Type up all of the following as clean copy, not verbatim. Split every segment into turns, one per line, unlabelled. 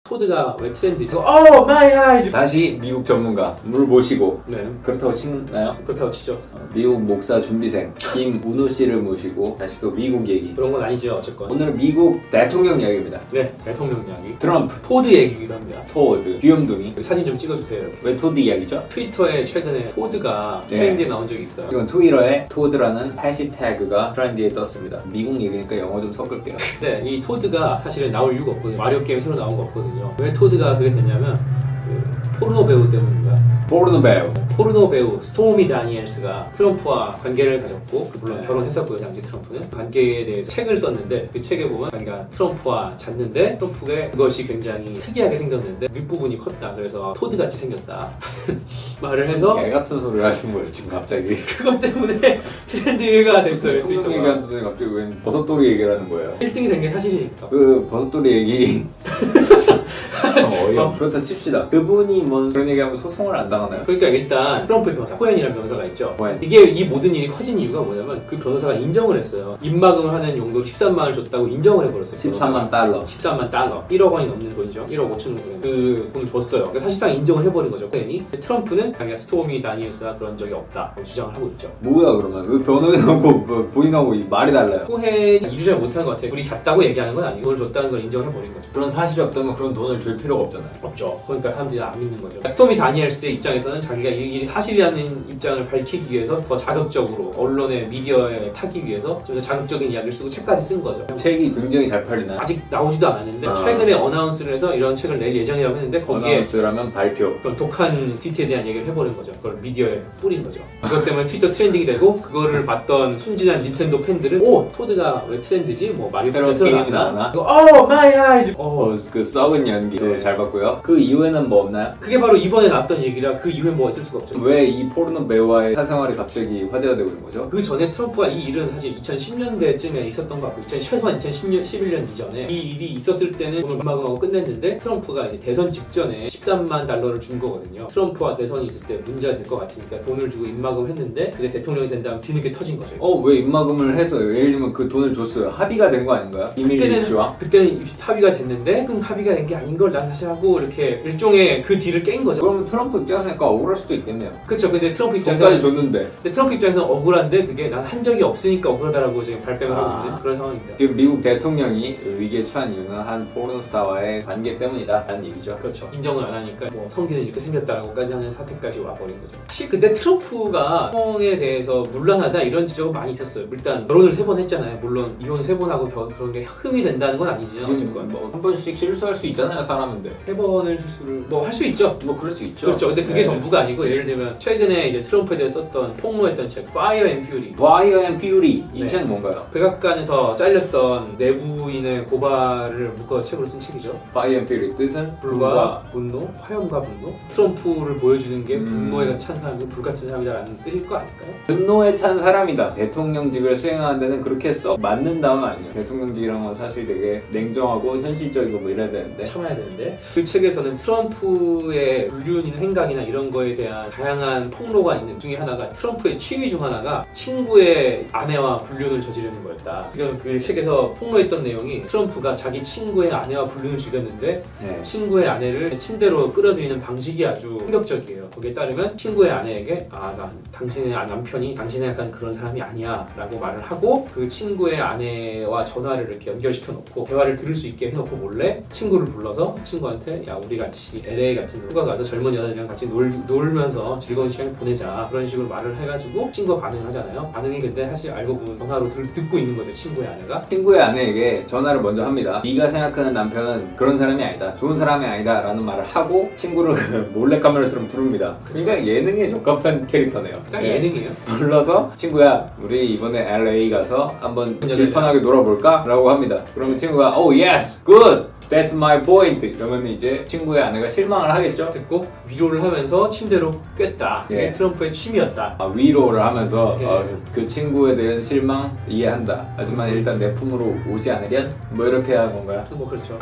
토드가 왜 트렌드지? 오 마이 아이즈!
다시 미국 전문가 물 모시고
네,
그렇다고 치나요?
그렇다고 치죠.
미국 목사 준비생 김운우 씨를 모시고 다시 또 미국 얘기.
그런 건 아니죠, 어쨌건.
오늘은 미국 대통령 이야기입니다.
네, 대통령 이야기.
트럼프,
토드 얘기기도 합니다.
토드, 귀염둥이.
여기 사진 좀 찍어주세요, 이렇게.
왜 토드 이야기죠?
트위터에 최근에 토드가
네.
트렌드에 나온 적이 있어요.
이건 트위터에 토드라는 해시태그가 트렌드에 떴습니다. 미국 얘기니까 영어 좀 섞을게요.
네, 이 토드가 사실은 나올 이유가 없거든요. 마리오 게임 새로 나온 거 없거든요. 왜 토드가 그게 됐냐면 그 포르노 배우 때문입니다.
포르노베어.
포르노 배우 스토미 다니엘스가 트럼프와 관계를 가졌고 물론 결혼했었고요, 당시 트럼프는. 관계에 대해서 책을 썼는데 그 책에 보면 자기가 트럼프와 잤는데 트럼프의 그것이 굉장히 특이하게 생겼는데 윗부분이 컸다, 그래서 토드같이 생겼다 말을 해서
개 같은 소리를 하시는 거예요 지금 갑자기.
그것 때문에 트렌드가 됐어요.
대통령
트위터가.
얘기하는데 갑자기 웬 버섯돌이 얘기를 하는 거예요.
1등이 된 게 사실이니까.
그 버섯돌이 얘기 참 어이없. 그렇다 칩시다. 그분이 뭐 그런 얘기하면 소송을 안 당하나요?
그러니까 일단 트럼프 변호사 코엔이라는 변호사가 있죠.
코엔.
이게 이 모든 일이 커진 이유가 뭐냐면 그 변호사가 인정을 했어요. 입막음을 하는 용도로 13만을 줬다고 인정을 해버렸어요.
13만 달러.
13만 달러. 1억 원이 넘는 돈이죠. 1억 5천 정도 되는 그 돈을 줬어요. 그러니까 사실상 인정을 해버린 거죠, 코엔이. 트럼프는 자기가 스토미 다니엘스가 그런 적이 없다 주장을 하고 있죠.
뭐야 그러면? 왜 변호인하고 뭐 본인하고 말이 달라요?
코엔이 일을 잘 못하는 것 같아요. 둘이 잤다고 얘기하는 건 아니고 돈을 줬다는 걸 인정을 해버린 거죠.
그런 사실이 없다면 그런 돈을 줄 필요가 없잖아요.
없죠. 그러니까 사람들이 안 믿는 거죠. 스토미 다니엘스의 입장에서는 자기가 이 일이 사실이라는 입장을 밝히기 위해서 더 자극적으로 언론의 미디어에 타기 위해서 좀 더 자극적인 이야기를 쓰고 책까지 쓴 거죠.
책이 굉장히 잘 팔리나요?
아직 나오지도 않았는데 최근에 어나운스를 해서 이런 책을 낼 예정이라고 했는데 거기에
어나운스라면 발표.
그런 독한 TT에 대한 얘기를 해버린 거죠. 그걸 미디어에 뿌린 거죠. 그것 때문에 트위터 트렌딩이 되고 그거를 봤던 순진한 닌텐도 팬들은 오! 토드가 왜 트렌드지? 뭐 마리오
새로운
새로
게임이
나왔나?
나오나?
오 마이 아이즈!
그 썩은 연기도
네.
잘 봤고요. 그 이후에는 뭐 없나요?
그게 바로 이번에 나왔던 얘기라 그 이후에 뭐가 있을 수가 없죠.
왜 이 포르노 배우와의 사생활이 갑자기 화제가 되고 있는 거죠?
그 전에 트럼프가 이 일은 사실 2010년대쯤에 있었던 것 같고 최소한 2011년 이전에 이 일이 있었을 때는 돈을 막음하고 끝냈는데 트럼프가 이제 대선 직전에 13만 달러를 준 거거든요. 트럼프와 대선이 있을 때 문제가 될 것 같으니까 돈을 주고 입막음을 했는데 그게 대통령이 된 다음 뒤늦게 터진 거죠.
왜 입막음을 했어요? 예를 들면 그 돈을 줬어요. 합의가 된 거 아닌가요? 비밀 이슈와?
그때는 합의가 됐는데 합의가 된 게 아닌 걸 난 사실 하고 이렇게 일종의 그 딜을 깬 거죠.
그러면 트럼프 입장에서 약간 억울할 수도 있겠네요.
그렇죠. 근데 트럼프
돈까지
입장에서
줬는데
트럼프 입장에서는 억울한데 그게 난 한 적이 없으니까 억울하다라고 지금 발뺌을 하고 있는 그런 상황입니다.
지금 미국 대통령이 위기에 처한 이유는 한 포르노스타와의 관계 때문이다 라는 얘기죠.
그렇죠. 인정을 안 하니까 뭐 성기는 이렇게 생겼다라고까지 하는 사태까지 와버린 거죠. 사실 근데 트럼프가 성에 대해서 문란하다 이런 지적은 많이 있었어요. 일단 결혼을 3번 했잖아요. 물론 이혼 3번 하고 그런 게 흠이 된다는 건 아니지만 어쨌건 뭐
한 번씩 실수할 수 있잖아요, 사람인데.
3번을 실수를 뭐 할 수 있죠.
뭐 그럴 수 있죠.
그렇죠. 근데 그게
네.
전부가 아니고 예를 들면 최근에 이제 트럼프에 대해 썼던 폭로했던 책 Fire and Fury.
Fire and Fury 이
네.
책은 뭔가요?
백악관에서 잘렸던 내부인의 고발을 묶어 책으로 쓴 책이죠.
Fire and Fury 뜻은
불과 분노, 화염과 분노. 트럼프를 보여주는 게 분노에 찬 사람이 불같은 사람이다라는 뜻일 거 아닐까요?
분노에 찬 사람이다. 대통령직을 수행하는 데는 그렇게 썩 맞는다는 아니에요. 대통령직이란 건 사실 되게 냉정하고 현실적이고 뭐 이래야 되는데
참아야 되는데 그 책에서는 트럼프의 불륜이나 행각이나 이런 거에 대한 다양한 폭로가 있는 중에 하나가 트럼프의 취미 중 하나가 친구의 아내와 불륜을 저지르는 거였다. 지금 그 책에서 폭로했던 내용이 트럼프가 자기 친구의 아내와 불륜을 즐겼는데
네.
친구의 아내를 침대로 끌어들이는 방식이 아주 충격적이에요. 거기에 따르면 친구의 아내에게 당신의 남편이 당신의 약간 그런 사람이 아니야 라고 말을 하고 그 친구의 아내와 전화를 이렇게 연결시켜 놓고 대화를 들을 수 있게 해놓고 몰래 친구를 불러서 친구한테 야 우리 같이 LA 같은 데 휴가 가서 젊은 여자들이랑 같이 놀면서 즐거운 시간 보내자 그런 식으로 말을 해가지고 친구가 반응을 하잖아요. 반응이 근데 사실 알고 보면 전화로 듣고 있는 거죠. 친구의 아내가
친구의 아내에게 전화를 먼저 합니다. 네가 생각하는 남편은 그런 사람이 아니다. 좋은 사람이 아니다 라는 말을 하고 친구를 몰래카메라처럼 부릅니다. 굉장히 예능에 적합한 캐릭터네요.
딱 예능이에요.
불러서 친구야 우리 이번에 LA 가서 한번 질펀하게 놀아볼까? 라고 합니다. 그러면 친구가 Oh yes! Good! That's my point! 이러면 이제 친구의 아내가 실망을 하겠죠?
듣고 위로를 하면서 침대로 꿰다.
예.
이게 트럼프의 취미였다.
위로를 하면서
예.
그 친구에 대한 실망 이해한다. 하지만 일단 내 품으로 오지 않으련 뭐 이렇게 하는 건가요?
뭐 그렇죠.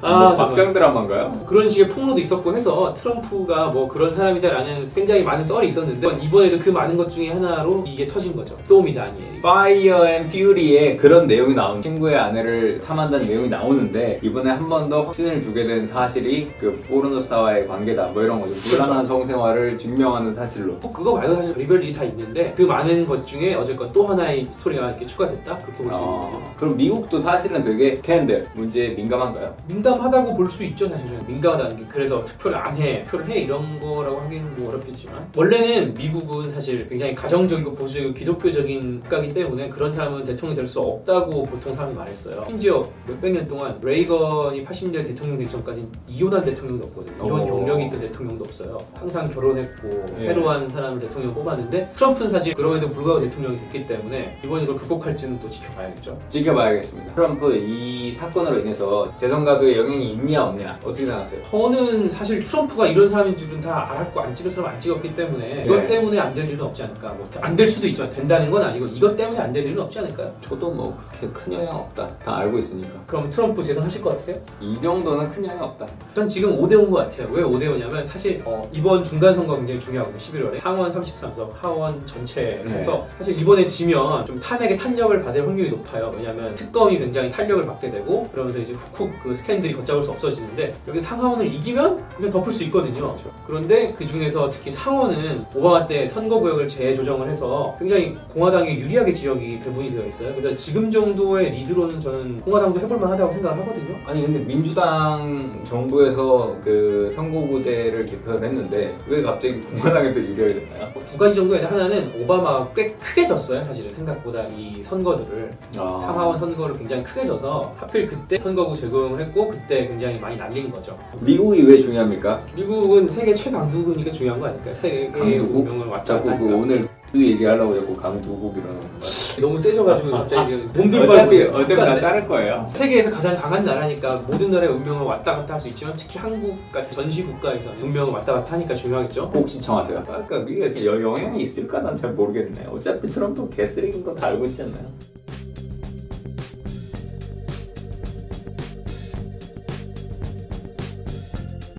뭐
정말.
박장 드라마인가요?
그런 식의 폭로도 있었고 해서 트럼프가 뭐 그런 사람이다라는 굉장히 많은 썰이 있었는데 이번에도 그 많은 것 중에 하나로 이게 터진 거죠. 소미 다니엘이.
파이어 앤 퓨리에 그런 내용이 나온 친구의 아내를 탐한다는 내용이 나오는데 이번에 한 번 더 확신을 주게 된 사실이 그 포르노스타와의 관계다 뭐 이런 거죠. 불안한 성생활을 증명하는 사실로.
그거 말고 사실 별별 일이 다 있는데 그 많은 것 중에 어쨌건 또 하나의 스토리가 이렇게 추가됐다? 그렇게 볼 수 있는 거죠.
그럼 미국도 사실은 되게 스캔들 문제에 민감한가요?
민감하다고 볼 수 있죠. 사실은 민감하다는 게 그래서 투표를 안 해, 표를 해 이런 거라고 하기는 뭐 어렵겠지만 원래는 미국은 사실 굉장히 가정적이고 보수 기독교적인 국가이기 때문에 그런 사람은 대통령이 될 수 없다고 보통 사람이 말했어요. 심지어 몇백 년 동안 레이건이 80년대 대통령 되기 전까지 이혼한 대통령도 없거든요. 이혼 경력이 있던 대통령도 없어요. 항상 결혼했고
예.
해로한 사람을 대통령 뽑았는데 트럼프는 사실 그럼에도 불구하고 대통령이 됐기 때문에 이번 이걸 극복할지는 또 지켜봐야겠죠.
지켜봐야겠습니다. 트럼프 이 사건으로 인해서 재선가도에 영향이 있냐 없냐 어떻게 생각하세요?
저는 사실 트럼프가 이런 사람인 줄은 다 알았고 안 찍을 사람 안 찍었기 때문에 이것
네.
때문에 안 될 일은 없지 않을까. 뭐 안 될 수도 있지만 된다는 건 아니고 이것 때문에 안 될 일은 없지 않을까요?
저도 뭐 그렇게 큰 영향 없다. 다 알고 있으니까.
그럼 트럼프 재선하실 것 같으세요?
이 정도는 큰 영향 없다.
전 지금 5대5인 것 같아요. 왜 5대5냐면 사실 이번 중간 선거 굉장히 중요하거든요. 11월에 상원 33석, 하원 전체를
네.
해서 사실 이번에 지면 좀 탄핵의 탄력을 받을 확률이 높아요. 왜냐하면 특검이 굉장히 탄력을 받게 되고 그러면서 이제 훅훅 그 스캔들이 걷잡을 수 없어지는데 여기 상하원을 이기면 그냥 덮을 수 있거든요. 그런데 그 중에서 특히 상원은 오바마 때 선거구역을 재조정을 해서 굉장히 공화당이 유리하게 지역이 배분이 되어 있어요. 그래서 지금 정도의 리드로는 저는 공화당도 해볼만 하다고 생각하거든요.
아니 근데 민주당 정부에서 그 선거구제를 개편을 했는데 왜 갑자기 공화당에 또 유리하게 됐나요?
두 가지 정도에 하나는 오바마가 꽤 크게 졌어요. 사실은 생각보다 이 선거들을 상하원 선거를 굉장히 크게 져서 하필 그때 선거구 제공을 했고 그때 굉장히 많이 날린 거죠.
미국이 왜 중요합니까?
미국은 세계 최강두국이니까 중요한 거 아닐까요? 세계의
강두국?
운명을 왔다
자꾸
갔다
그
하니까.
오늘 그 얘기하려고 자꾸 강두국 이러는 건가?
너무 세져가지고 갑자기 몸둘
어차피 다 자를 거예요.
세계에서 가장 강한 나라니까 모든 나라의 운명을 왔다 갔다 할 수 있지만 특히 한국 같은 전시 국가에서는 운명을 왔다 갔다 하니까 중요하겠죠.
꼭 시청하세요. 그러니까 이게 영향이 있을까 난 잘 모르겠네. 어차피 트럼프 개쓰레기인 거 다 알고 있지 않나요?